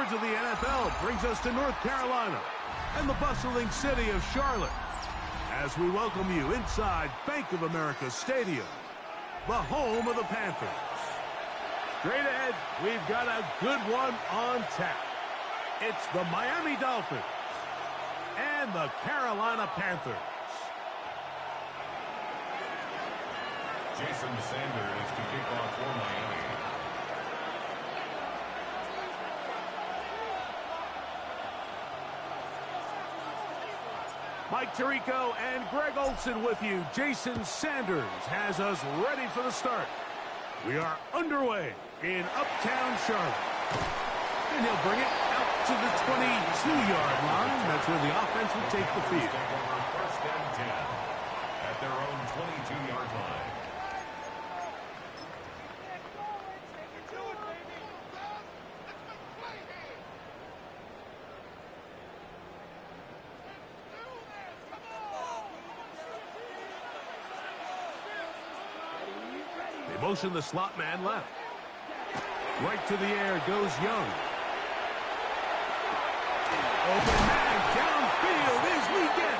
sounds of the NFL brings us to North Carolina and the bustling city of Charlotte as we welcome you inside Bank of America Stadium, the home of the Panthers. Straight ahead, we've got a good one on tap. It's the Miami Dolphins and the Carolina Panthers. Jason Sanders to kick off for Miami. Mike Tirico and Greg Olson with you. Jason Sanders has us ready for the start. We are underway in Uptown Charlotte. And he'll bring it out to the 22-yard line. That's where the offense will take the field. First and 10 at their own 22-yard line. Motion the slot man left. Right to the air goes Young. Open man downfield is we get.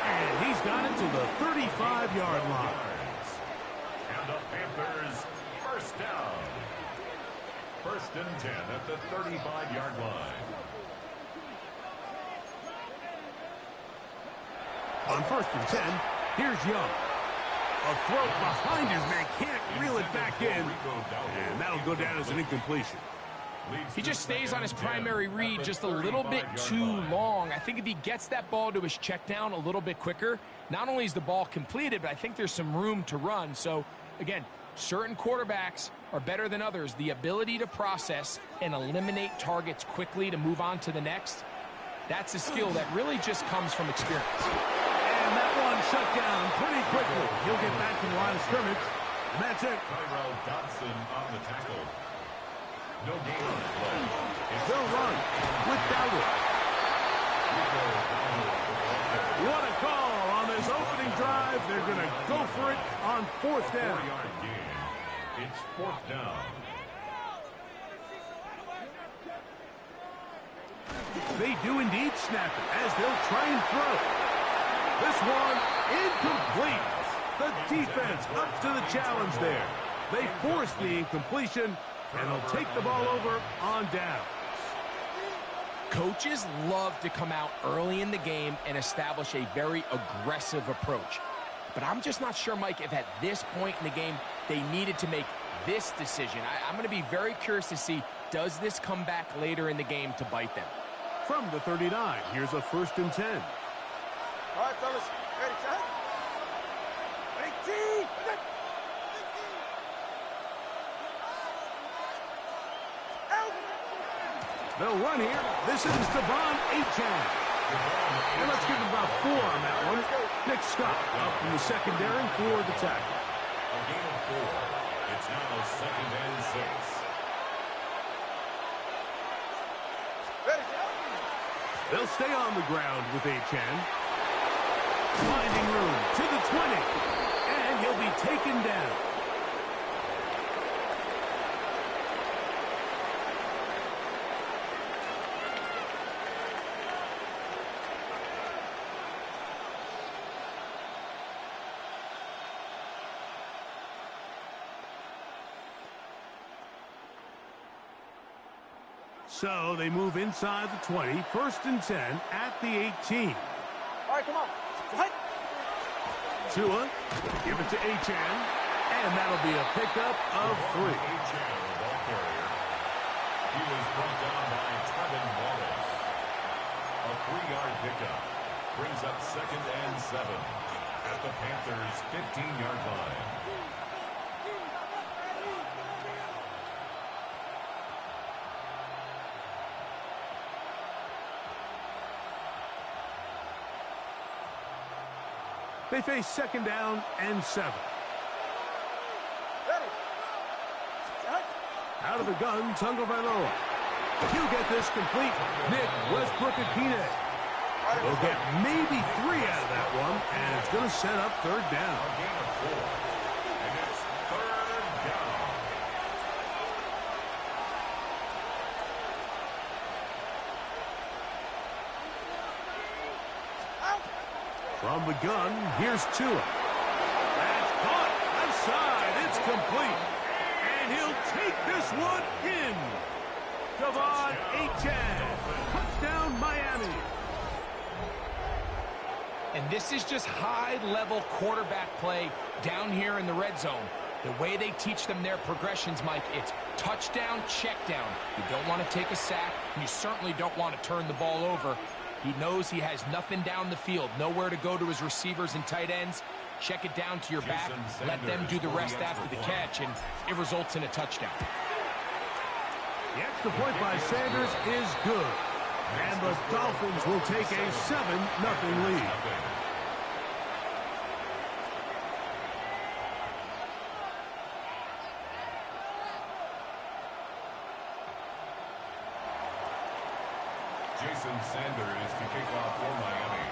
And he's got it to the 35-yard line. And the Panthers first down. First and 10 at the 35-yard line. On first and 10, here's Young. A throw behind his man, can't reel it back in, and that'll go down as an incompletion. He just stays on his primary read just a little bit too long. I think if he gets that ball to his check down a little bit quicker, not only is the ball completed, but I think there's some room to run. So, again, certain quarterbacks are better than others. The ability to process and eliminate targets quickly to move on to the next, that's a skill that really just comes from experience. And that one shut down pretty quickly. He'll get back to the line of scrimmage, and that's it. Tyrell Dodson on the tackle. No gain on the play. They'll run without it. What a call on this opening drive. They're going to go for it on fourth down. 4-yard gain. It's fourth down. They do indeed snap it as they'll try and throw. This one incomplete. The defense up to the challenge there. They force the incompletion, and they'll take the ball over on downs. Coaches love to come out early in the game and establish a very aggressive approach. But I'm just not sure, Mike, if at this point in the game they needed to make this decision. I'm going to be very curious to see, does this come back later in the game to bite them? From the 39, here's a first and 10. All right, fellas. Ready, set? 18! They'll run here. This is Devon Achane. And let's give him about 4 on that one. Nick Scott up from the secondary for the tackle. A gain of 4. It's now second and 6. Ready, They'll stay on the ground with Achane. Finding room to the 20. And he'll be taken down. So they move inside the 20, first and 10 at the 18. All right, come on. What? Tua, give it to Achane, and that'll be a pickup of 3. Achane, the ball carrier. He was brought down by Trevin Wallace. A 3-yard pickup brings up second and 7 at the Panthers' 15-yard line. They face second down and 7. Ready. Set. Out of the gun, Tagovailoa. He'll get this complete. Nick Westbrook-Akine. They'll get maybe 3 out of that one, and it's going to set up third down. A gain of 4. And it's third down. From the gun, here's Tua. That's caught. Left side. It's complete. And he'll take this one in. Devon Achane. Touchdown, Miami. And this is just high-level quarterback play down here in the red zone. The way they teach them their progressions, Mike, it's touchdown, check down. You don't want to take a sack, and you certainly don't want to turn the ball over. He knows he has nothing down the field, nowhere to go to his receivers and tight ends. Check it down to your back, let them do the rest after the catch, and it results in a touchdown. The extra point by Sanders is good. And the Dolphins will take a 7-0 lead. Jason Sanders to kick off for Miami.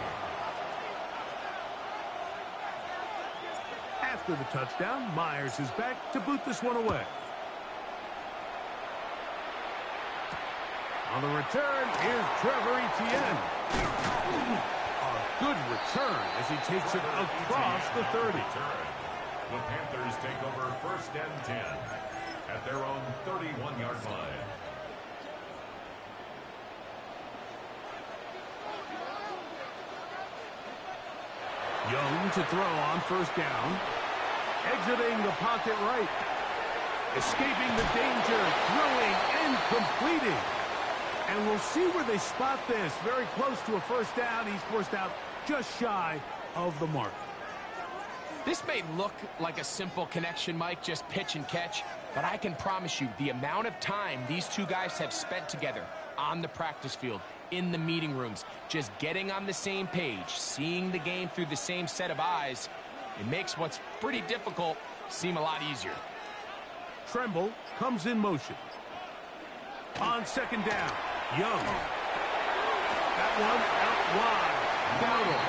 After the touchdown, Myers is back to boot this one away. On the return, here's Trevor Etienne. A good return as he takes it across the 30. The Panthers take over 1st and 10 at their own 31-yard line. Young to throw on 1st down. Exiting the pocket right. Escaping the danger, throwing and completing. And we'll see where they spot this. Very close to a 1st down. He's forced out just shy of the mark. This may look like a simple connection, Mike, just pitch and catch, but I can promise you the amount of time these two guys have spent together on the practice field, in the meeting rooms, just getting on the same page, seeing the game through the same set of eyes, it makes what's pretty difficult seem a lot easier. Tremble comes in motion. On 2nd down, Young. That one out wide. Dowdle.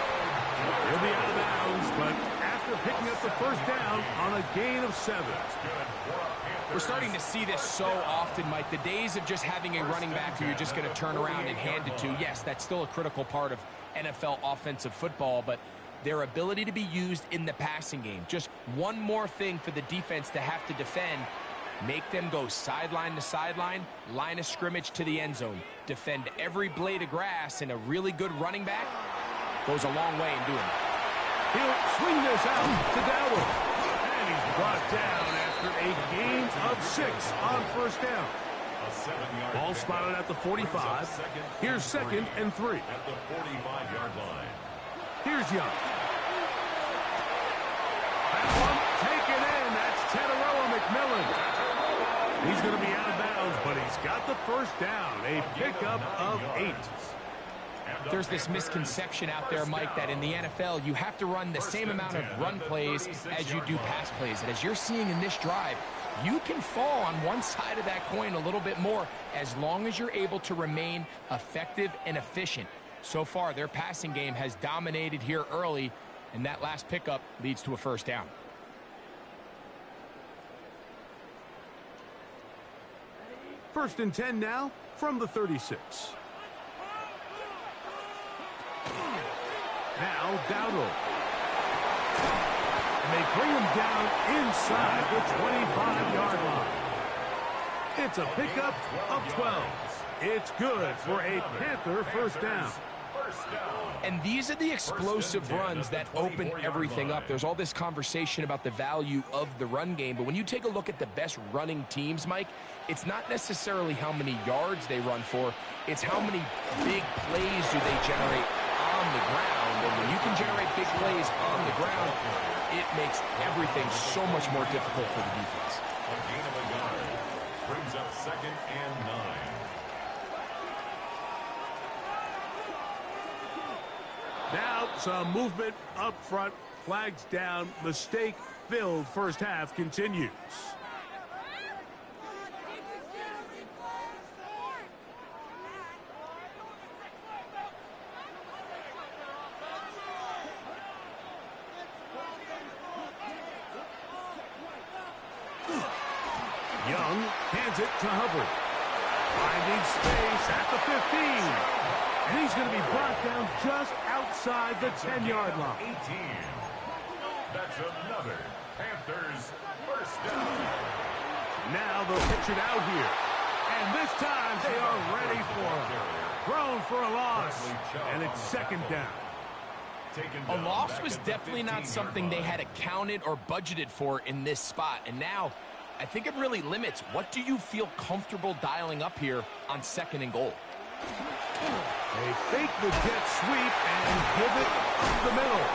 He'll be out of bounds, but after picking up the 1st down on a gain of 7. We're starting to see this so often, Mike. The days of just having a running back who you're just going to turn around and hand it to, yes, that's still a critical part of NFL offensive football, but their ability to be used in the passing game, just one more thing for the defense to have to defend. Make them go sideline to sideline, line of scrimmage to the end zone. Defend every blade of grass, and a really good running back goes a long way in doing it. He'll swing this out to Dowdle. And he's brought down after a gain of 6 on 1st down. Ball spotted at the 45. Here's 2nd and 3. At the 45-yard line. Here's Young. That one taken in. That's Teteroa McMillan. He's going to be out of bounds, but he's got the 1st down. A pickup of 8. There's this misconception out there, Mike, that in the NFL you have to run the same amount of run plays as you do pass plays. And as you're seeing in this drive, you can fall on one side of that coin a little bit more as long as you're able to remain effective and efficient. So far, their passing game has dominated here early, and that last pickup leads to a 1st down. First and 10 now from the 36. Now Dowdle. And they bring him down inside the 25-yard line. It's a pickup of 12. It's good for a Panther 1st down. And these are the explosive runs that open everything up. There's all this conversation about the value of the run game, but when you take a look at the best running teams, Mike, it's not necessarily how many yards they run for, it's how many big plays do they generate on the ground. And when you can generate big plays on the ground, it makes everything so much more difficult for the defense. A gain of a yard brings up 2nd and 9. Now some movement up front, flags down, mistake-filled 1st half continues. Young hands it to Hubbard. Finding space at the 15. And he He's going to be brought down just outside the 10-yard line. 18. That's another Panthers first down. Now they'll pitch it out here. And this time they are ready for him. Thrown for a loss. And it's second down. A loss was definitely not something they had accounted or budgeted for in this spot. And now, I think it really limits what do you feel comfortable dialing up here on 2nd and goal. They fake the jet sweep and give it up the middle.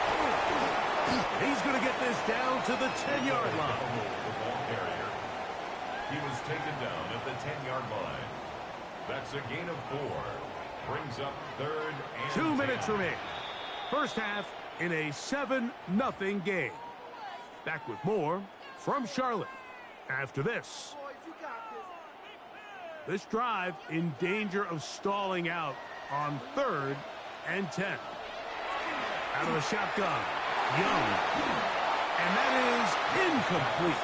He's going to get this down to the 10-yard line. The ball carrier. He was taken down at the 10-yard line. That's a gain of 4. Brings up 3rd and 2 minutes remaining. First half in a 7-0 game. Back with more from Charlotte after this. This drive in danger of stalling out on 3rd and 10. Out of the shotgun. Young. And that is incomplete.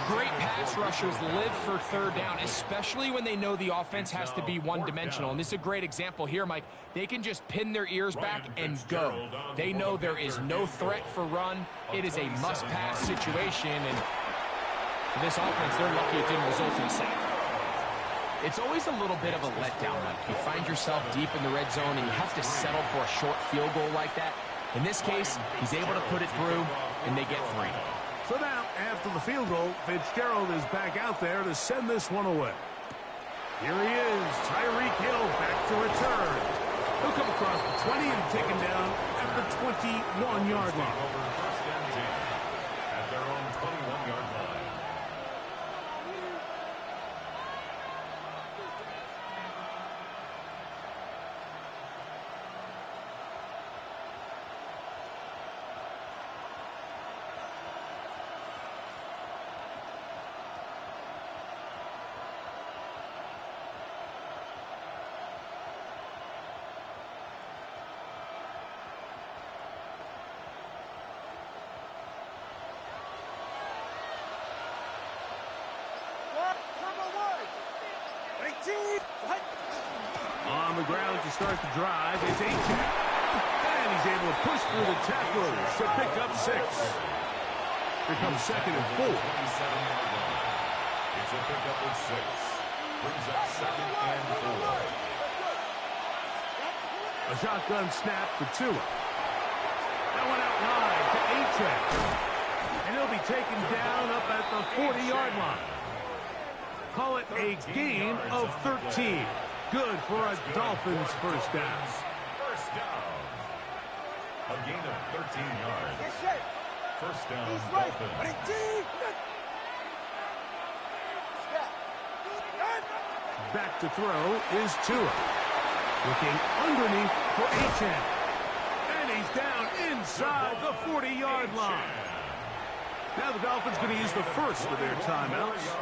Great pass rushers live for 3rd down, especially when they know the offense has to be one-dimensional. And this is a great example here, Mike. They can just pin their ears back and go. They know there is no threat for run. It is a must-pass situation, and for this offense, they're lucky it didn't result in a sack. It's always a little bit of a letdown, Mike. You find yourself deep in the red zone, and you have to settle for a short field goal like that. In this case, he's able to put it through, and they get 3. So now, after the field goal, Fitzgerald is back out there to send this one away. Here he is, Tyreek Hill back to return. He'll come across the 20 and taken down at the 21-yard line. First and 10 at their own 21-yard line. On the ground to start the drive, it's Achane. And he's able to push through the tacklers to pick up 6. Here comes 2nd and 4. 27-yard line. It's a pickup of 6. Brings up 2nd and 4. A shotgun snap for Tua. That one out wide to Achane. And he'll be taken down up at the 40-yard line. Call it a gain of 13. Good for a Dolphins first down. First down. A gain of 13 yards. First down, Dolphins. Back to throw is Tua. Looking underneath for Achane. And he's down inside the 40-yard line. Now the Dolphins going to use the first of their timeouts.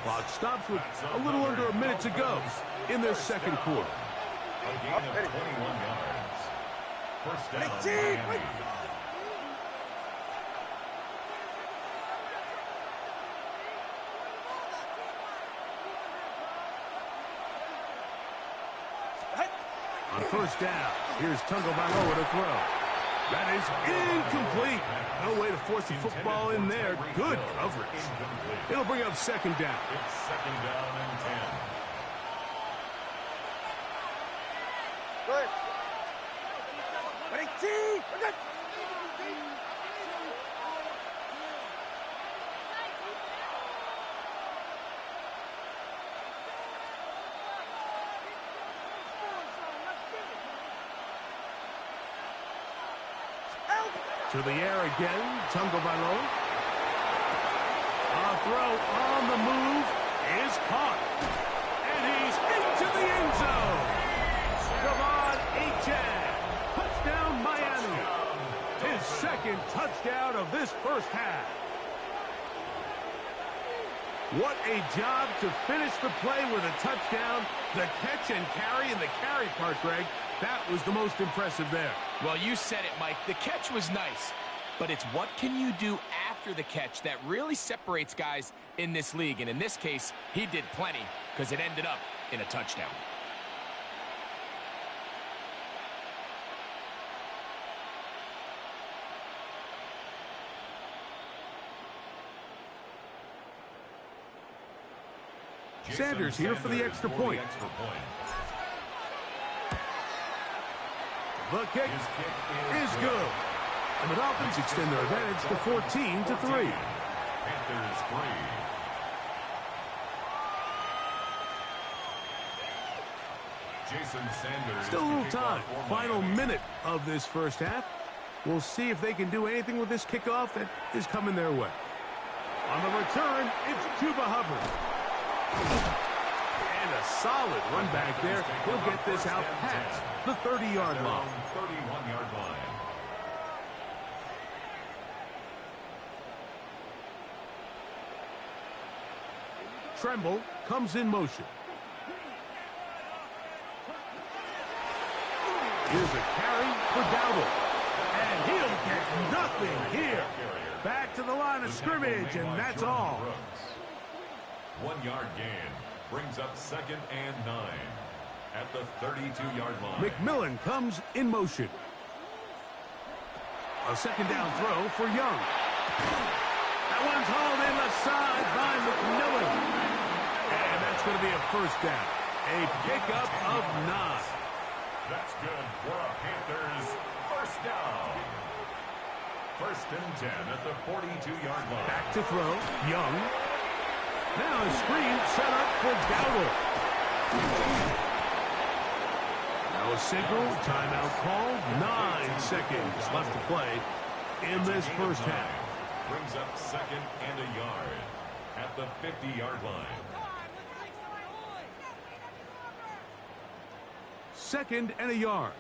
Clock stops with a little under a minute to go in their second quarter. A gain of 21 yards. First down, Miami. On first down, here's Tagovailoa to throw. That is incomplete. No way to force the football in there. Good coverage. It'll bring up second down. It's second down and 10. Good. 22. To the air again, Tagovailoa. A throw on the move is caught. And he's into the end zone. Achane. Touchdown, Miami. His second touchdown of this first half. What a job to finish the play with a touchdown. The catch and carry, and the carry part, Greg, that was the most impressive there. Well, you said it, Mike. The catch was nice, but it's what can you do after the catch that really separates guys in this league. And in this case, he did plenty because it ended up in a touchdown. Sanders here for the extra point. The kick is good. And the Dolphins extend their advantage to 14-3. Panthers 3. Jason Sanders. Still a little time. Final minute of this first half. We'll see if they can do anything with this kickoff that is coming their way. On the return, it's Chuba Hubbard. And a solid run back there. He'll get this out past the 30-yard line. 31-yard line. Tremble comes in motion. Here's a carry for Dowdle. And he'll get nothing here. Back to the line of scrimmage, and that's all. 1 yard gain brings up 2nd and 9 at the 32-yard line. McMillan comes in motion. A second down throw for Young. That one's hauled in left side by McMillan. And that's going to be a first down. A pickup of 9. That's good for a Panthers first down. 1st and 10 at the 42-yard line. Back to throw. Young. Now a screen set up for Dowdle. Now a signal. Timeout called. 9 seconds left to play in this first half. Brings up 2nd and a yard at the 50-yard line. 2nd and a yard.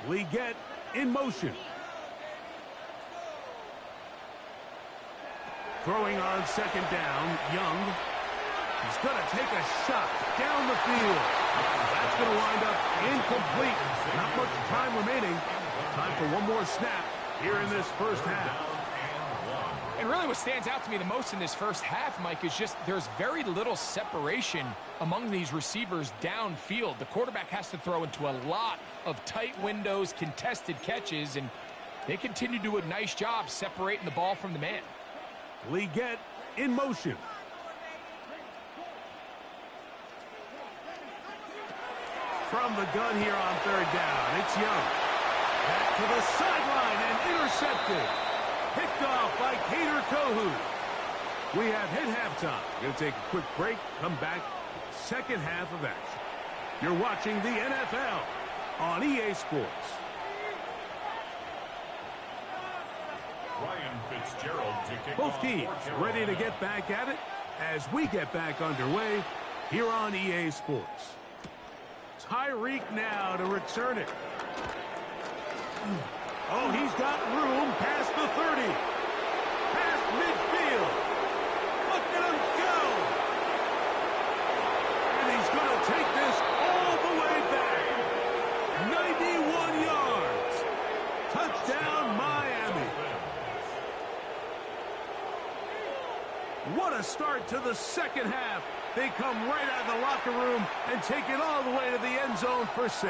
Leggett in motion. Throwing on 2nd down, Young. He's going to take a shot down the field. That's going to wind up incomplete. Not much time remaining. Time for one more snap here in this first half. And really what stands out to me the most in this first half, Mike, is just there's very little separation among these receivers downfield. The quarterback has to throw into a lot of tight windows, contested catches, and they continue to do a nice job separating the ball from the man. Leggett in motion. From the gun here on 3rd down, it's Young. Back to the sideline and intercepted. Picked off by Kader Kohu. We have hit halftime. Going to take a quick break. Come back. Second half of action. You're watching the NFL on EA Sports. Ryan Fitzgerald to kick Both off teams ready to get back at it as we get back underway here on EA Sports. Tyreek now to return it. Oh, he's got room past the 30. Past midfield. Look at him go. And he's going to take this all the way back. 91 yards. Touchdown, Miami. What a start to the second half. They come right out of the locker room and take it all the way to the end zone for 6.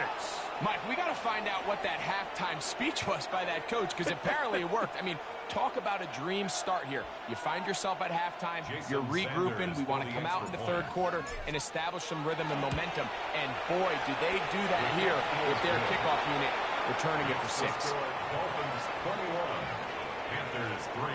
Mike, we got to find out what that halftime speech was by that coach, because apparently it worked. I mean, talk about a dream start here. You find yourself at halftime, you're regrouping, we want to come out in the 3rd quarter and establish some rhythm and momentum. And boy, do they do that here with their kickoff unit returning it for 6. Dolphins 21, Panthers 3.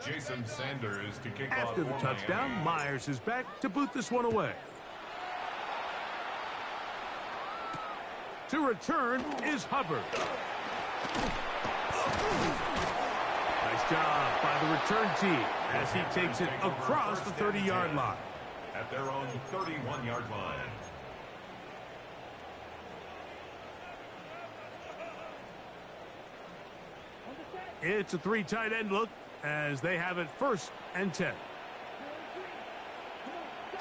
Jason Sanders to kick off. After the touchdown, Miami. Myers is back to boot this one away. To return is Hubbard. Nice job by the return team as he takes it across the 30-yard line. At their own 31-yard line. It's a 3 tight end look as they have it 1st and 10.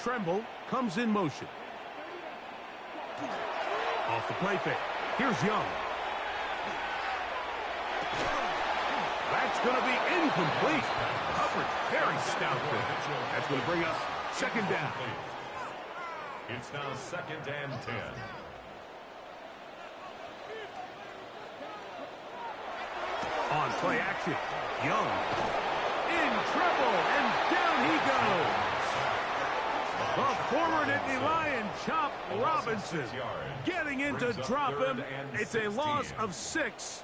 Tremble comes in motion. Off the play fake. Here's Young. That's going to be incomplete. Hubbard, very stout there. That's going to bring us 2nd down. It's now 2nd and 10. Play action. Young. In trouble, and down he goes. The former Nittany Lion, Chop Robinson, getting in to drop him. It's a loss of 6,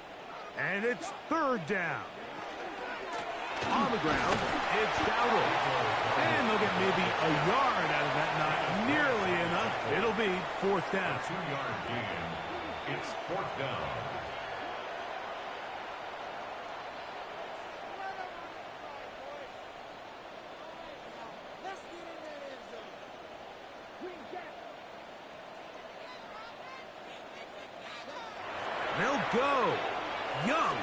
and it's 3rd down. On the ground, it's Dowdle. And they'll get maybe a yard out of that, not nearly enough. It'll be 4th down. 2-yard gain. It's 4th down. They'll go. Young.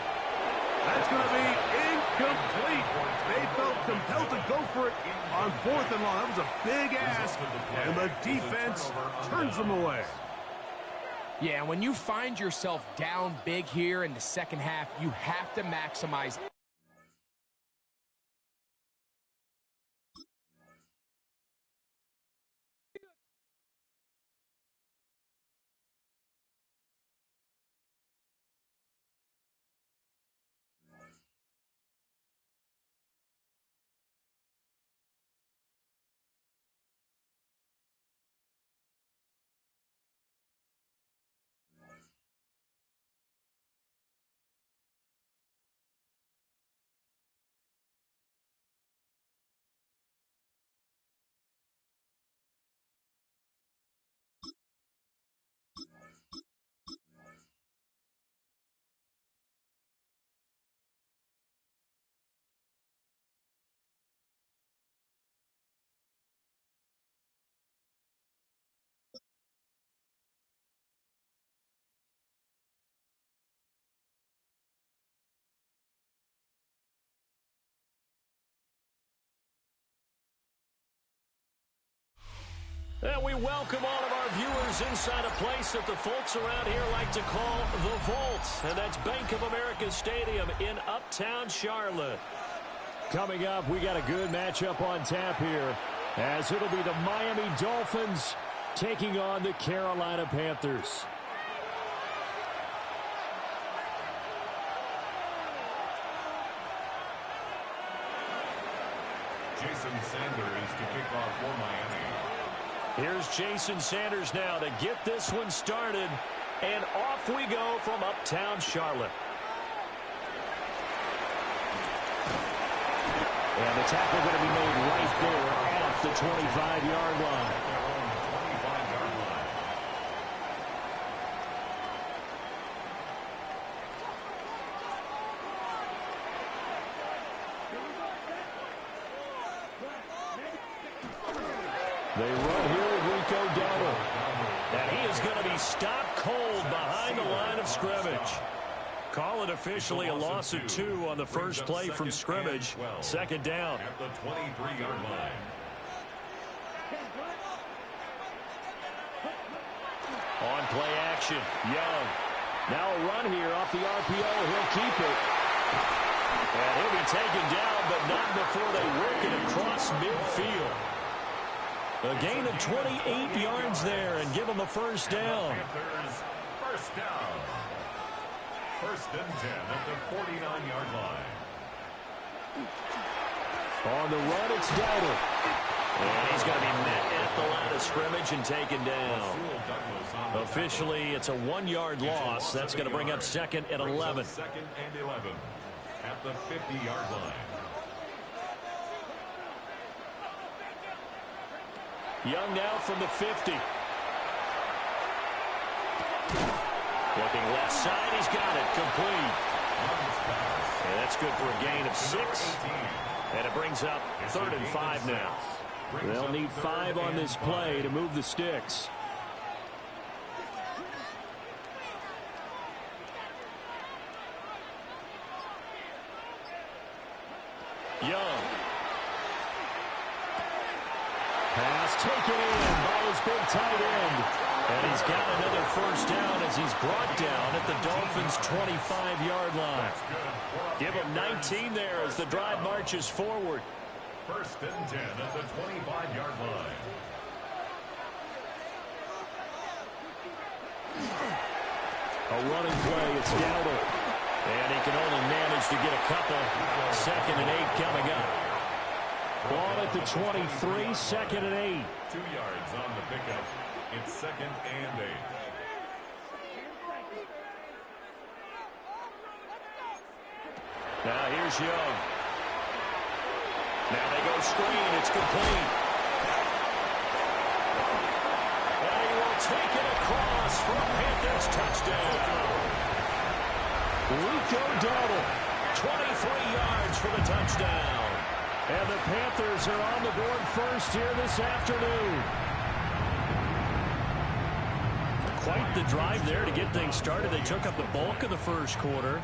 That's going to be incomplete. They felt compelled to go for it on 4th and long. That was a big ask, and the defense turns them away. Yeah, when you find yourself down big here in the second half, you have to maximize. And we welcome all of our viewers inside a place that the folks around here like to call the Vault. And that's Bank of America Stadium in Uptown Charlotte. Coming up, we got a good matchup on tap here, as it'll be the Miami Dolphins taking on the Carolina Panthers. Jason Sanders to kick off for Miami. Here's Jason Sanders now to get this one started. And off we go from Uptown Charlotte. And the tackle going to be made right there at the 25-yard line. They run here with Rico Dowdle. And he is going to be stopped cold behind the line of scrimmage. Call it officially a loss of 2 on the first play from scrimmage. 2nd down. At the 23-yard line. On play action, Young. Now a run here off the RPO. He'll keep it. And he'll be taken down, but not before they work it across midfield. A gain of 28 yards there and give them a first down. Panthers, first down. 1st and 10 at the 49-yard line. On the run, it's Dowdle. And he's going to be met at the line of scrimmage and taken down. Officially, it's a 1-yard loss. That's going to bring up 2nd and 11. 2nd and 11 at the 50-yard line. Young now from the 50. Looking left side, he's got it, complete. And that's good for a gain of 6. And it brings up 3rd and 5 now. They'll need 5 on this play to move the sticks. Young. Pass taken in by his big tight end. And he's got another first down as he's brought down at the Dolphins' 25-yard line. Give him 19 there as the drive marches forward. 1st and 10 at the 25-yard line. A running play, it's Dowdle. And he can only manage managed to get a couple. 2nd and 8 coming up. Ball at the 23, 2nd and 8. 2 yards on the pickup. It's 2nd and 8. Now here's Young. Now they go screen. It's complete. And he will take it across for a Panthers touchdown. Rico Dowdle, 23 yards for the touchdown. And the Panthers are on the board first here this afternoon. Quite the drive there to get things started. They took up the bulk of the first quarter,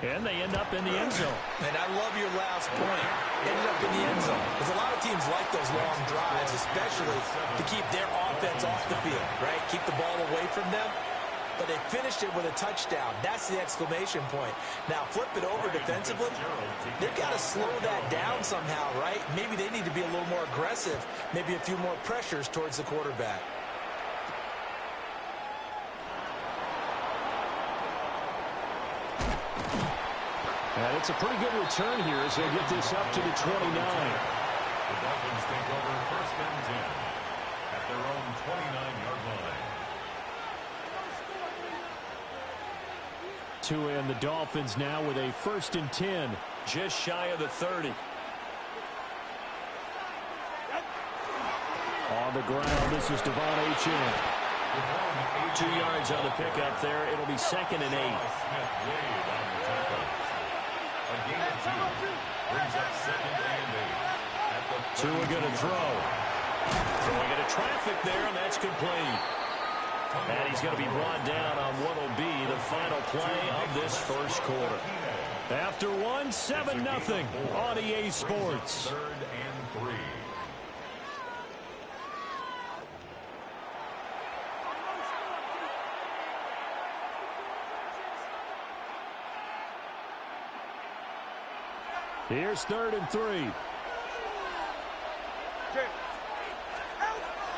and they end up in the end zone. And I love your last point. Ended up in the end zone. Because a lot of teams like those long drives, especially to keep their offense off the field, right? Keep the ball away from them. But they finished it with a touchdown. That's the exclamation point. Now, flip it over defensively. They've got to slow that down somehow, right? Maybe they need to be a little more aggressive. Maybe a few more pressures towards the quarterback. And it's a pretty good return here as they get this up to the 29. The Dolphins take over 1st and 10 at their own 29-yard line. Tua and the Dolphins now with a 1st and 10, just shy of the 30. On the ground, this is Devon Achane. 2 yards on the pickup there. It'll be 2nd and 8. Smith laid on the tackle. A gain of 2 brings up 2nd and 8 at the Tua going to throw. Throwing into traffic there, and that's complete. And he's going to be brought down on what will be the final play of this first quarter. After one, 7-0 on EA Sports. 3rd and 3. Here's 3rd and 3.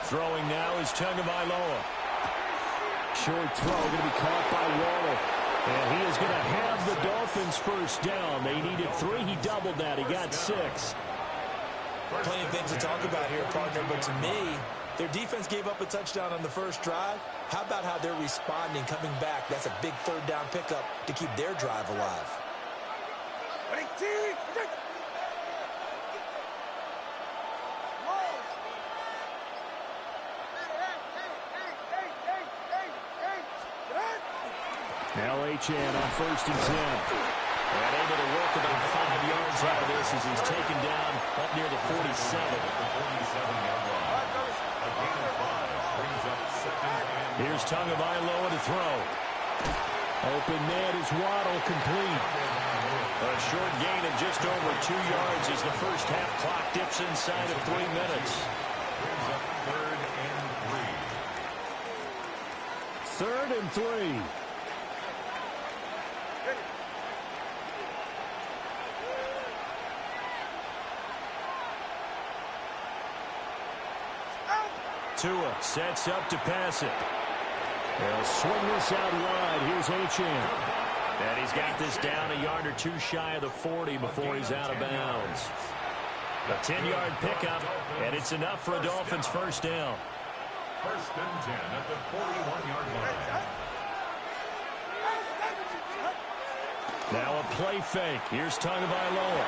Throwing now is Tagovailoa. Short throw going to be caught by Waddle. And he is going to have the Dolphins first down. They needed 3. He doubled that. He got 6. Plenty of things to talk about here, partner, but to me, their defense gave up a touchdown on the first drive. How about how they're responding, coming back? That's a big 3rd down pickup to keep their drive alive. Now Achane on 1st and 10. And able to work about 5 yards out of this as he's taken down up near the 47. Here's Tagovailoa to throw. Open man is Waddle, complete. A short gain of just over 2 yards as the first half clock dips inside of 3 minutes. Brings up 3rd and 3. 3rd and 3. Tua sets up to pass it. They'll swing this out wide. Here's Achane. And he's got this down a yard or 2 shy of the 40 before he's out of bounds. A 10-yard pickup, and it's enough for a Dolphins first down. 1st and 10 at the 41-yard line. Now a play fake. Here's Tagovailoa.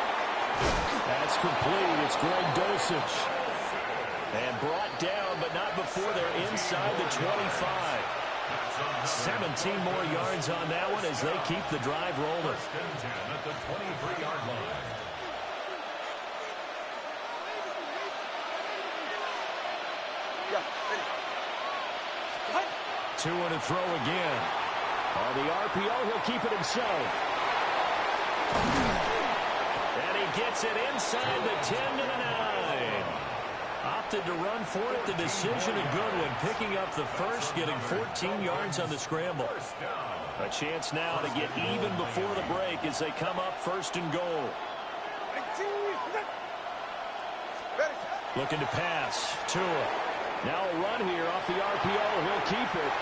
That's complete. It's Greg Dulcich. And brought down, but not before they're inside the 25. 17 more yards on that one as they keep the drive rolling. 1st and 10 at the 23-yard line. Tua to throw again. On the RPO, he'll keep it himself. And he gets it inside the 10 to the 9. Opted to run for it. The decision a good one. Picking up the first, getting 14 yards on the scramble. A chance now to get even before the break as they come up 1st and goal. Looking to pass. Tua. Now a run here off the RPO. He'll keep it.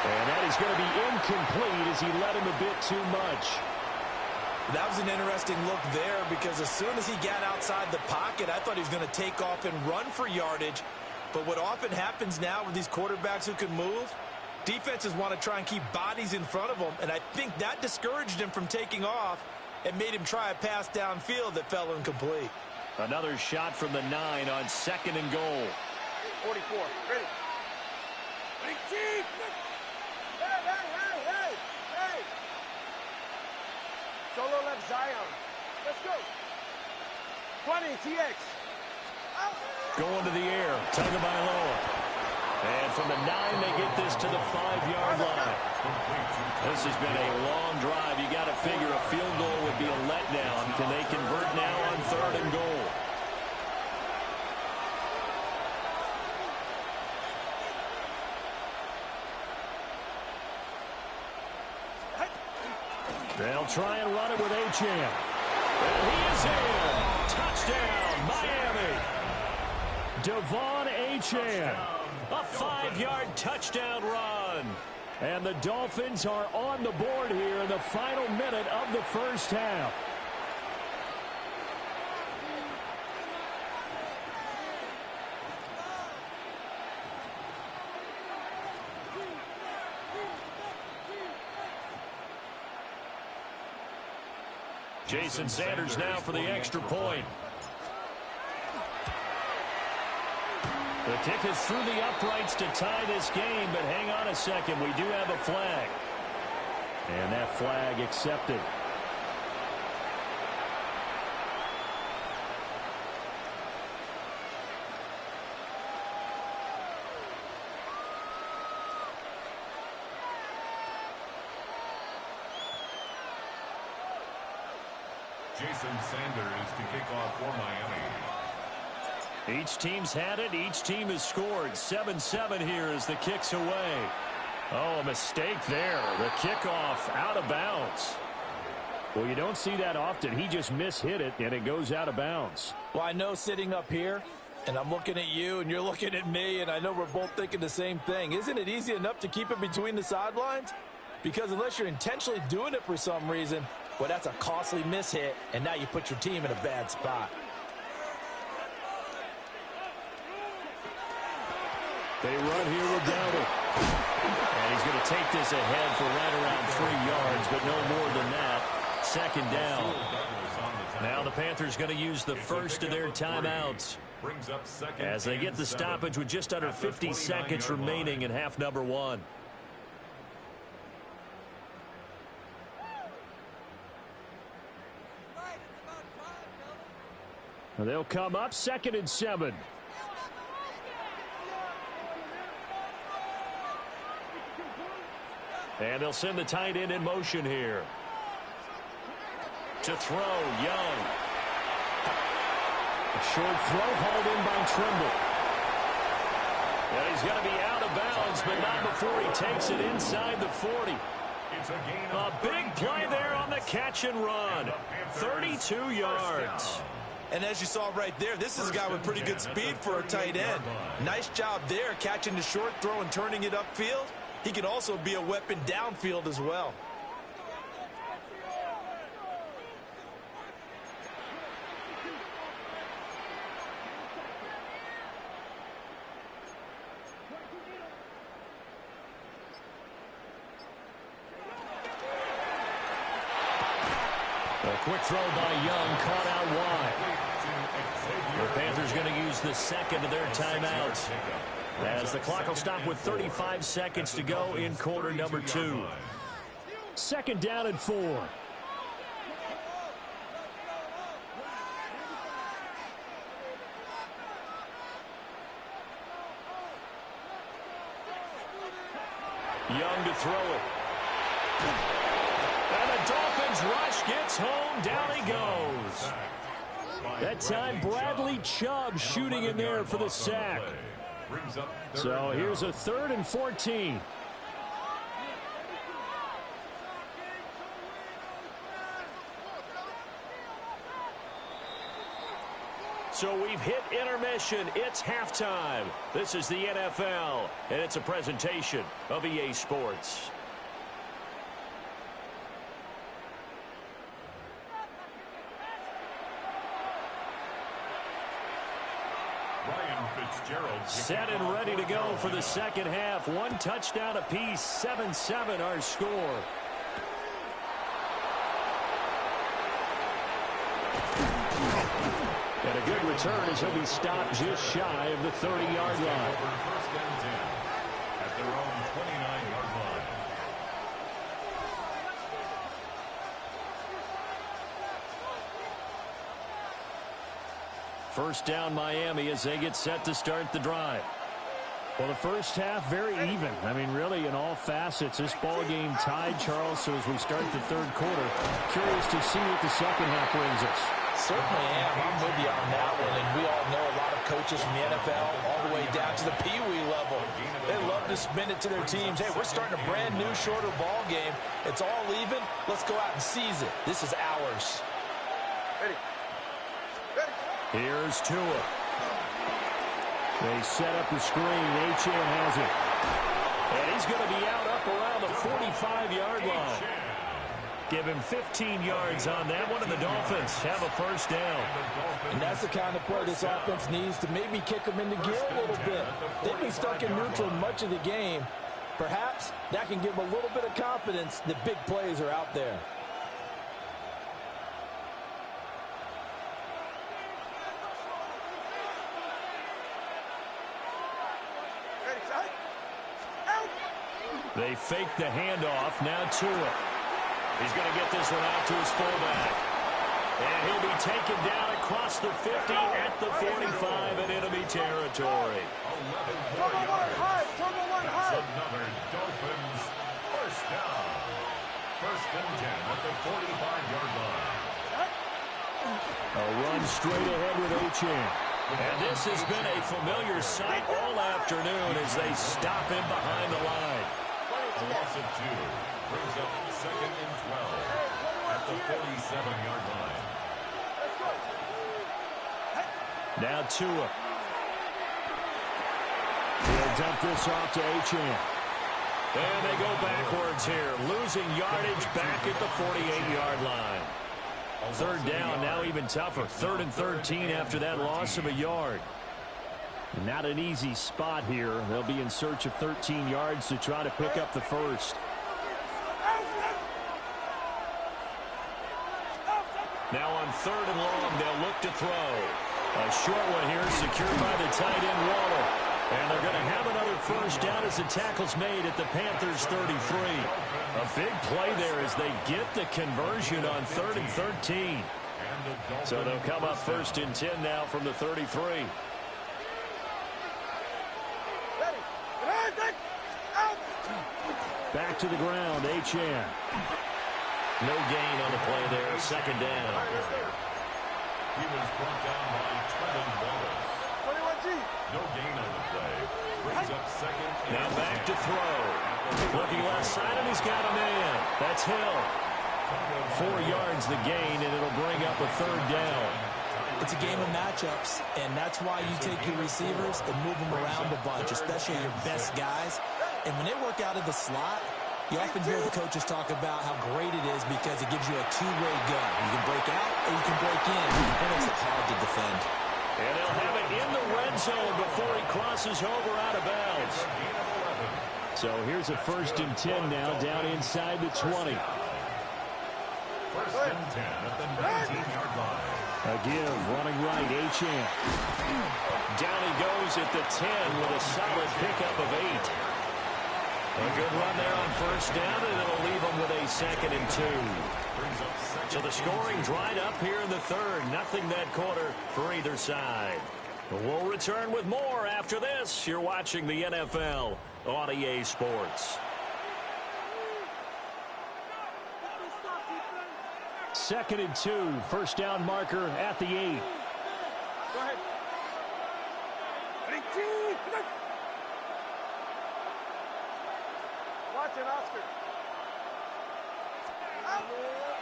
And that is going to be incomplete as he led him a bit too much. That was an interesting look there because as soon as he got outside the pocket, I thought he was going to take off and run for yardage. But what often happens now with these quarterbacks who can move, defenses want to try and keep bodies in front of them, and I think that discouraged him from taking off and made him try a pass downfield that fell incomplete. Another shot from the 9 on 2nd and goal. 44. Ready. Hey. Solo left Zion. Let's go. 20, TX. Going to the air. Tagovailoa. And from the 9, they get this to the 5-yard line. This has been a long drive. You got to figure a field goal would be a letdown. Can they convert now on 3rd and goal? They'll try and run it with Achane. And he is in. Touchdown, Miami. Devon Achane. A 5-yard touchdown run. And the Dolphins are on the board here in the final minute of the first half. Jason Sanders now for the extra point. The kick is through the uprights to tie this game, but hang on a second. We do have a flag. And that flag accepted. Jason Sanders to kick off for Miami. Each team's had it. Each team has scored. 7-7 here as the kick's away. Oh, a mistake there. The kickoff out of bounds. Well, you don't see that often. He just mishit it, and it goes out of bounds. Well, I know sitting up here, and I'm looking at you, and you're looking at me, and I know we're both thinking the same thing. Isn't it easy enough to keep it between the sidelines? Because unless you're intentionally doing it for some reason, well, that's a costly mishit, and now you put your team in a bad spot. They run here with Dowdle. And he's going to take this ahead for right around 3 yards, but no more than that. 2nd down. Now the Panthers going to use the first of their timeouts as they get the stoppage with just under 50 seconds remaining in half number 1. They'll come up 2nd and 7. And they'll send the tight end in motion here. To throw, Young. A short throw hauled in by Trimble. And he's going to be out of bounds, but not before he takes it inside the 40. A big play there on the catch and run. 32 yards. And as you saw right there, this is a guy with pretty good speed for a tight end. Nice job there, catching the short throw and turning it upfield. He can also be a weapon downfield as well. A quick throw by Young, caught out wide. The Panthers going to use the 2nd of their timeouts as the clock will stop with 35 seconds to go in quarter number 2. 2nd down and 4. Young to throw it. And the Dolphins rush gets home. Down he goes. That time Bradley Chubb shooting in there for the sack. So here's a 3rd and 14. So we've hit intermission. It's halftime. This is the NFL, and it's a presentation of EA Sports. Set and ready to go for the second half. One touchdown apiece, 7-7 our score. And a good return as he'll be stopped just shy of the 30-yard line. First and 10 at their own 29-yard line. First down Miami as they get set to start the drive. Well, the first half, very even. I mean, really, in all facets, this ball game tied, Charles. So as we start the third quarter, curious to see what the second half brings us. Certainly am. I'm with you on that one. And we all know a lot of coaches from the NFL all the way down to the Pee-wee level. They love to spin it to their teams. Hey, we're starting a brand new, shorter ball game. It's all even. Let's go out and seize it. This is ours. Ready. Here's Tua. They set up the screen. Achane has it. And he's going to be out up around the 45-yard line. Give him 15 yards on that one, and the Dolphins have a first down. And that's the kind of play this offense needs to maybe kick them into gear a little bit. They've been stuck in neutral much of the game. Perhaps that can give them a little bit of confidence that big plays are out there. They fake the handoff. Now Tua. He's going to get this one out to his fullback. And he'll be taken down across the 50 at the 45 in enemy territory. Another Dolphins first down. First and 10 at the 45-yard line. A run straight ahead with Achane. And this has been a familiar sight all afternoon as they stop him behind the line. A loss of 2 brings up second and 12 at the 47-yard line. Now Tua. He'll dump this off to Achane. And they go backwards here, losing yardage back at the 48-yard line. Third down, now even tougher. 3rd and 13 after that loss of a yard. Not an easy spot here. They'll be in search of 13 yards to try to pick up the first. Now on 3rd and long, they'll look to throw. A short one here secured by the tight end Waddle. And they're going to have another first down as the tackle's made at the Panthers' 33. A big play there as they get the conversion on 3rd and 13. So they'll come up first and 10 now from the 33. Back to the ground, Achane. No gain on the play there, second down. He was brought down by Trevin Wallace. 21G. No gain on the play. Brings up second. Now back to throw. Looking left side, and he's got a man. That's Hill. 4 yards the gain, and it'll bring up a 3rd down. It's a game of matchups, and that's why you take your receivers and move them around a bunch, especially your best guys. And when they work out of the slot, you often hear the coaches talk about how great it is because it gives you a two-way gun. You can break out or you can break in. That makes it hard to defend. And they'll have it in the red zone before he crosses over out of bounds. So here's a 1st and 10 now down inside the 20. First and 10 at the 19-yard line. A give, running right, Achane. Down he goes at the 10 with a solid pickup of 8. A good run there on first down, and it'll leave them with a 2nd and 2. So the scoring dried up here in the 3rd. Nothing that quarter for either side. We'll return with more after this. You're watching the NFL on EA Sports. 2nd and 2, first down marker at the 8. Go ahead. Watch it, Oscar.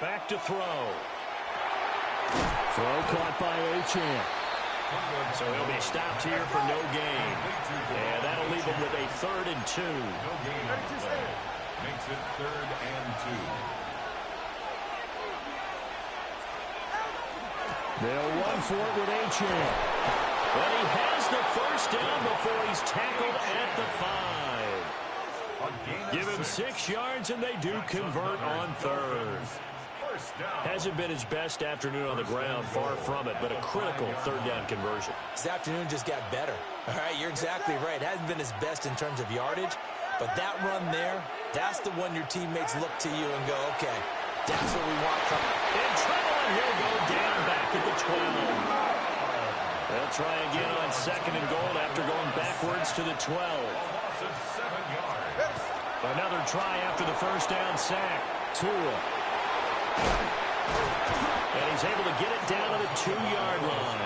Back to throw. Throw caught by Achane. So he'll be stopped here for no gain. And that'll leave him with a 3rd and 2. No gain on the play. Makes it 3rd and 2. They'll run for it with Achane. And he has the first down before he's tackled at the 5. Give him 6 yards, and they do convert on third. Hasn't been his best afternoon on the ground, far from it, but a critical third down conversion. His afternoon just got better. All right, you're exactly right. Hasn't been his best in terms of yardage, but that run there, that's the one your teammates look to you and go, okay, that's what we want from him. In trouble, and he'll go down back at the 12. They'll try again on 2nd and goal after going backwards to the 12. Another try after the first down sack. Tua. And he's able to get it down to the 2-yard line.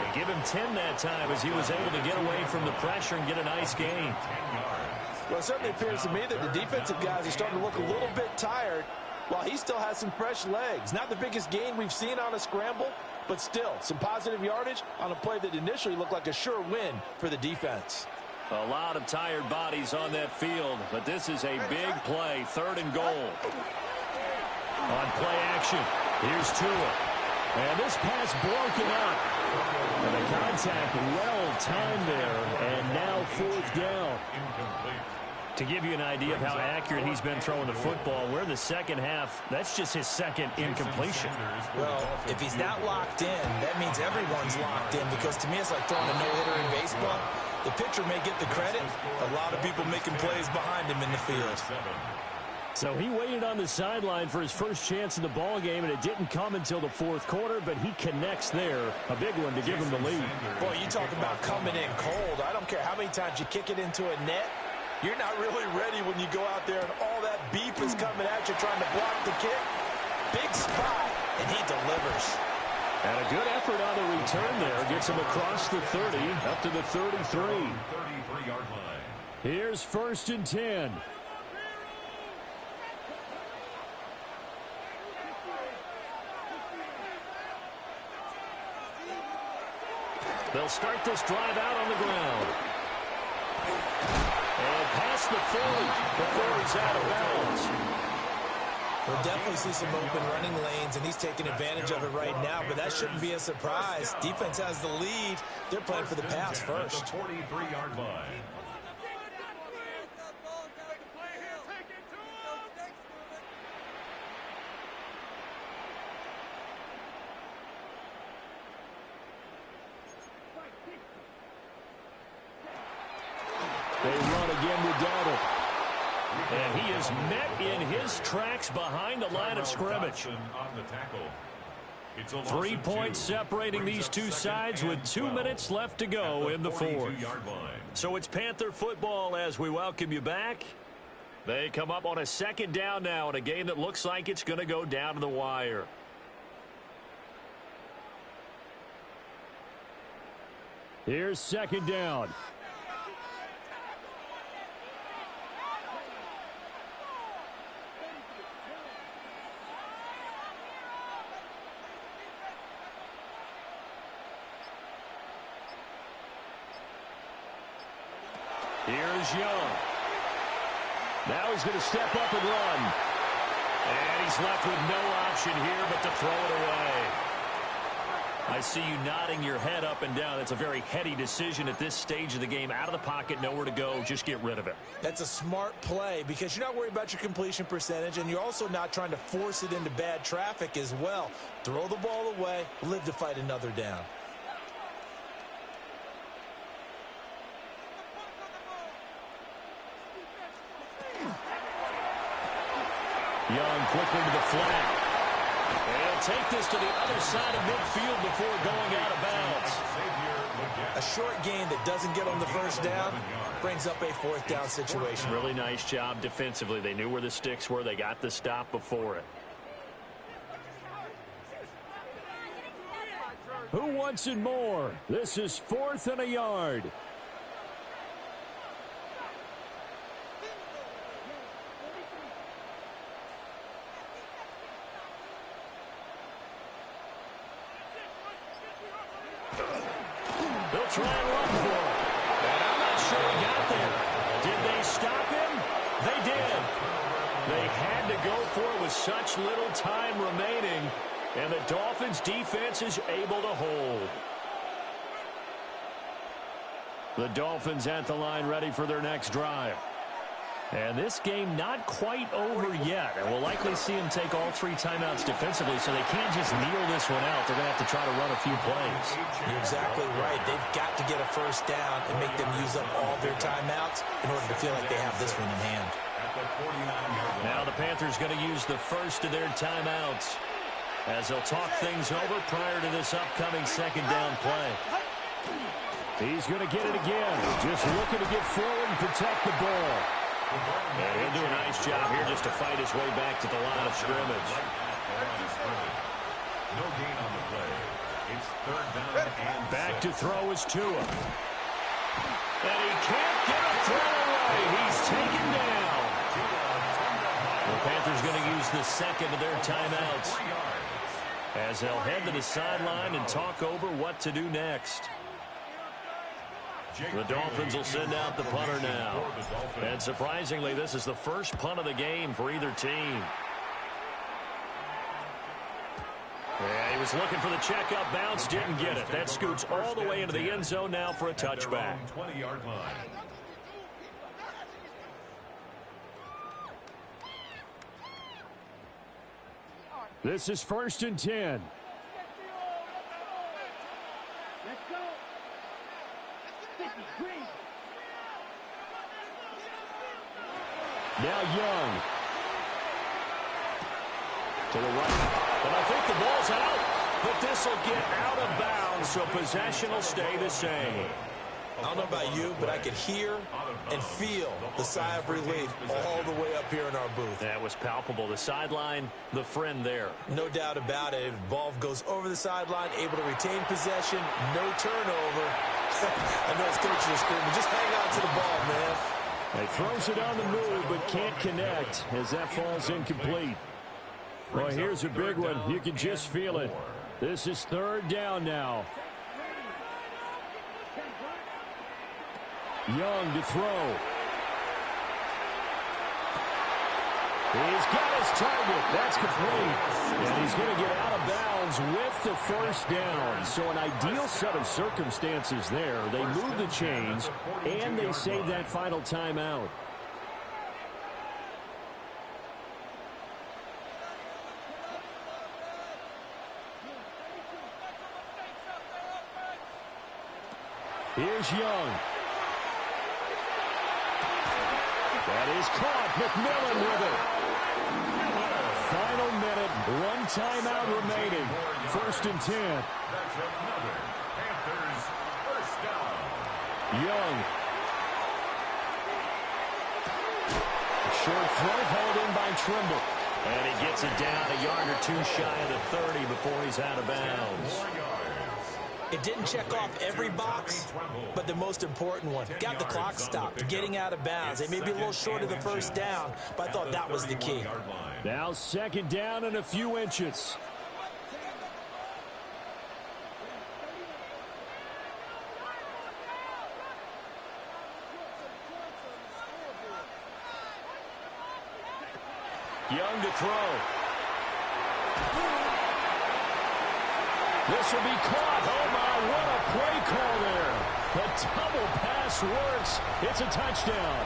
They give him 10 that time as he was able to get away from the pressure and get a nice gain. Well, it certainly appears to me that the defensive guys are starting to look a little bit tired while he still has some fresh legs. Not the biggest gain we've seen on a scramble, but still some positive yardage on a play that initially looked like a sure win for the defense. A lot of tired bodies on that field, but this is a big play, 3rd and goal. On play action, here's Tua. And this pass broken up. And the contact well timed there, and now 4th down. To give you an idea of how accurate he's been throwing the football, we're in the second half. That's just his 2nd incompletion. Well, if he's not locked in, that means everyone's locked in, because to me it's like throwing a no-hitter in baseball. The pitcher may get the credit. A lot of people making plays behind him in the field. So he waited on the sideline for his first chance in the ball game, and it didn't come until the 4th quarter, but he connects there. A big one to give him the lead. Boy, you talk about coming in cold. I don't care how many times you kick it into a net. You're not really ready when you go out there and all that beef is coming at you trying to block the kick. Big spot, and he delivers. And a good effort on the return there. Gets him across the 30, up to the 33. 33-yard line. Here's 1st and 10. They'll start this drive out on the ground. And past the 40 before he's out of bounds. We'll definitely see some open running lanes, and he's taking advantage of it right now, but that shouldn't be a surprise. Defense has the lead. They're playing for the pass first. 43-yard line. They run again with Donald. And he is met in his tracks behind the line of scrimmage. 3 points separating these two sides with 2 minutes left to go in the 4th. So it's Panther football as we welcome you back. They come up on a 2nd down now in a game that looks like it's going to go down to the wire. Here's 2nd down. Here's Young. Now he's going to step up and run. And he's left with no option here but to throw it away. I see you nodding your head up and down. That's a very heady decision at this stage of the game. Out of the pocket, nowhere to go. Just get rid of it. That's a smart play because you're not worried about your completion percentage, and you're also not trying to force it into bad traffic as well. Throw the ball away, live to fight another down. Young quickly to the flat. And he'll take this to the other side of midfield before going out of bounds. A short gain that doesn't get on the first down brings up a 4th down situation. Really nice job defensively. They knew where the sticks were. They got the stop before it. Who wants it more? This is 4th and a yard. They'll try and run for it. And I'm not sure he got there. Did they stop him? They did. They had to go for it with such little time remaining. And the Dolphins defense is able to hold. The Dolphins at the line ready for their next drive. And this game not quite over yet. And we'll likely see them take all 3 timeouts defensively, so they can't just kneel this one out. They're going to have to try to run a few plays. You're exactly right. They've got to get a first down and make them use up all their timeouts in order to feel like they have this one in hand. Now the Panthers going to use the first of their timeouts as they'll talk things over prior to this upcoming second down play. He's going to get it again. Just looking to get forward and protect the ball. And he'll do a nice job here just to fight his way back to the line of scrimmage. No gain on the play. It's third down and back to throw is Tua. And he can't get a throw away. He's taken down. The Panthers going to use the second of their timeouts as they'll head to the sideline and talk over what to do next. The Dolphins will send out the punter now. And surprisingly, this is the first punt of the game for either team. Yeah, he was looking for the checkup bounce, didn't get it. That scoots all the way into the end zone now for a touchback. 20-yard line. This is 1st and 10. Now Young. To the right. And I think the ball's out. But this will get out of bounds, so possession will stay the same. I don't know about you, but I could hear and feel the sigh of relief all the way up here in our booth. That was palpable. The sideline, the friend there. No doubt about it. If the ball goes over the sideline, able to retain possession, no turnover. I know it's coaches are screaming, just hang on to the ball, man. He throws it on the move, but can't connect as that falls incomplete. Well, here's a big one. You can just feel it. This is third down now. Young to throw. He's got his target. That's complete. And he's going to get out of bounds with the first down. So an ideal set of circumstances there. They move the chains, and they save that final timeout. Here's Young. That is caught. McMillan with it. Final minute. One timeout remaining. 1st and 10. That's another Panthers first down. Young. Short throw hauled in by Trimble. And he gets it down a yard or two shy of the 30 before he's out of bounds. It didn't check off every box, but the most important one. Got the clock stopped, getting out of bounds. They may be a little short of the first down, but I thought that was the key. Now second down and a few inches. Young to throw. This will be caught. Oh, my, what a play call there. The double pass works. It's a touchdown.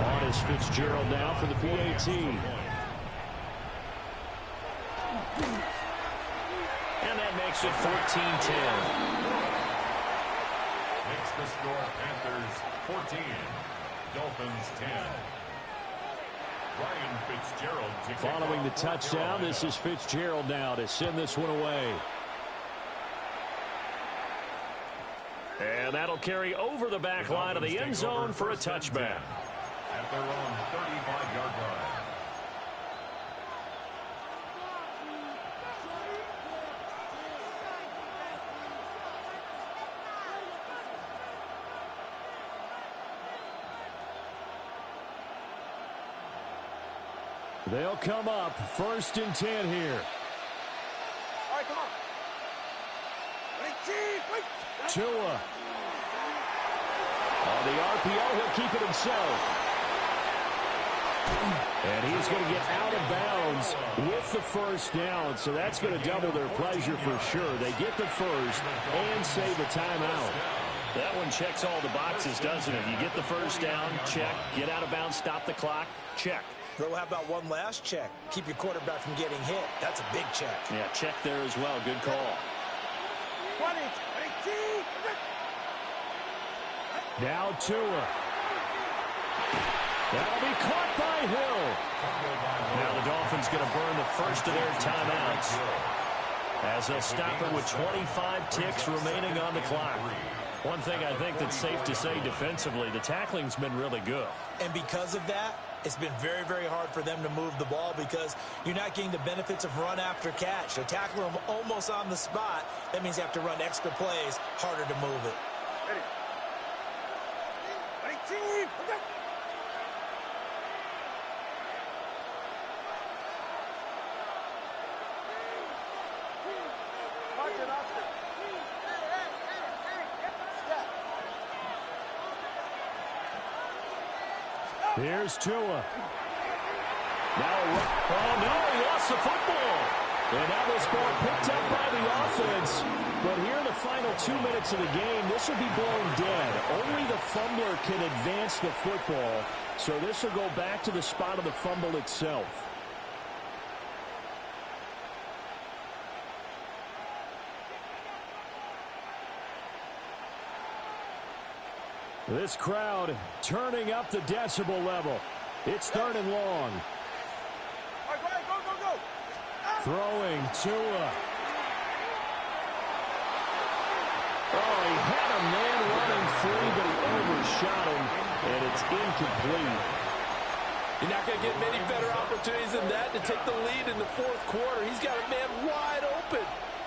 On is Fitzgerald now for the PAT. And that makes it 14-10. Makes the score Panthers 14, Dolphins 10. Ryan Fitzgerald to following the touchdown. This is Fitzgerald now to send this one away. And that'll carry over the back line of the end zone for a touchback. At their own 35-yard line. They'll come up 1st and 10 here. All right, come on. Tua. On the RPO, he'll keep it himself. And he's going to get out of bounds with the first down, so that's going to double their pleasure for sure. They get the first and save a timeout. That one checks all the boxes, doesn't it? You get the first down, check. Get out of bounds, stop the clock, check. Well, how about one last check? Keep your quarterback from getting hit. That's a big check. Yeah, check there as well. Good call. 20, 18. Now Tua. That'll be caught by Hill. Now the Dolphins going to burn the first of their timeouts as they'll stop it with 25 ticks remaining on the clock. One thing I think that's safe to say defensively, the tackling's been really good. And because of that, it's been very, very hard for them to move the ball because you're not getting the benefits of run after catch. They're tackling them almost on the spot. That means they have to run extra plays, harder to move it. Ready. 18. Okay. Here's Tua. Now, oh no, he lost the football. And now this ball picked up by the offense. But here in the final 2 minutes of the game, this will be blown dead. Only the fumbler can advance the football. So this will go back to the spot of the fumble itself. This crowd turning up the decibel level. It's 3rd and long. All right, go. Throwing Tua. Oh, he had a man running free, but he overshot him, and it's incomplete. You're not going to get many better opportunities than that to take the lead in the 4th quarter. He's got a man wide open.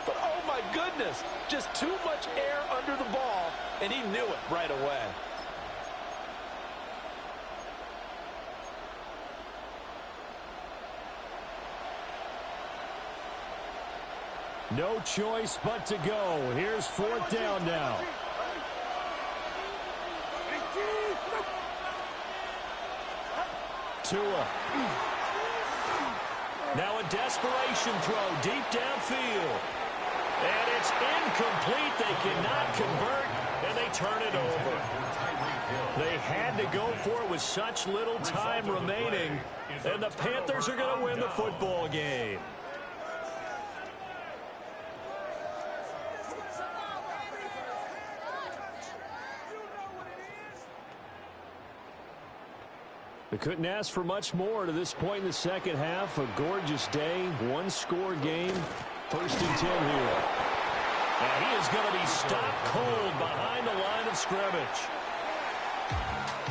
But, oh, my goodness, just too much air under the ball, and he knew it right away. No choice but to go. Here's 4th down now. Tua. Now a desperation throw deep downfield. And it's incomplete. They cannot convert, and they turn it over. They had to go for it with such little time remaining, and the Panthers are going to win the football game. They couldn't ask for much more to this point in the second half. A gorgeous day, one-score game, 1st and 10 here. And he is going to be stopped cold behind the line of scrimmage.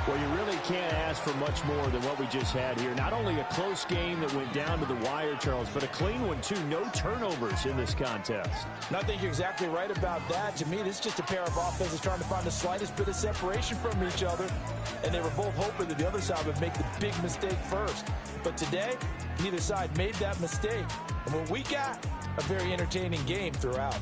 Well, you really can't ask for much more than what we just had here. Not only a close game that went down to the wire, Charles, but a clean one, too. No turnovers in this contest. And I think you're exactly right about that. To me, this is just a pair of offenses trying to find the slightest bit of separation from each other. And they were both hoping that the other side would make the big mistake first. But today, neither side made that mistake. And what we got, a very entertaining game throughout.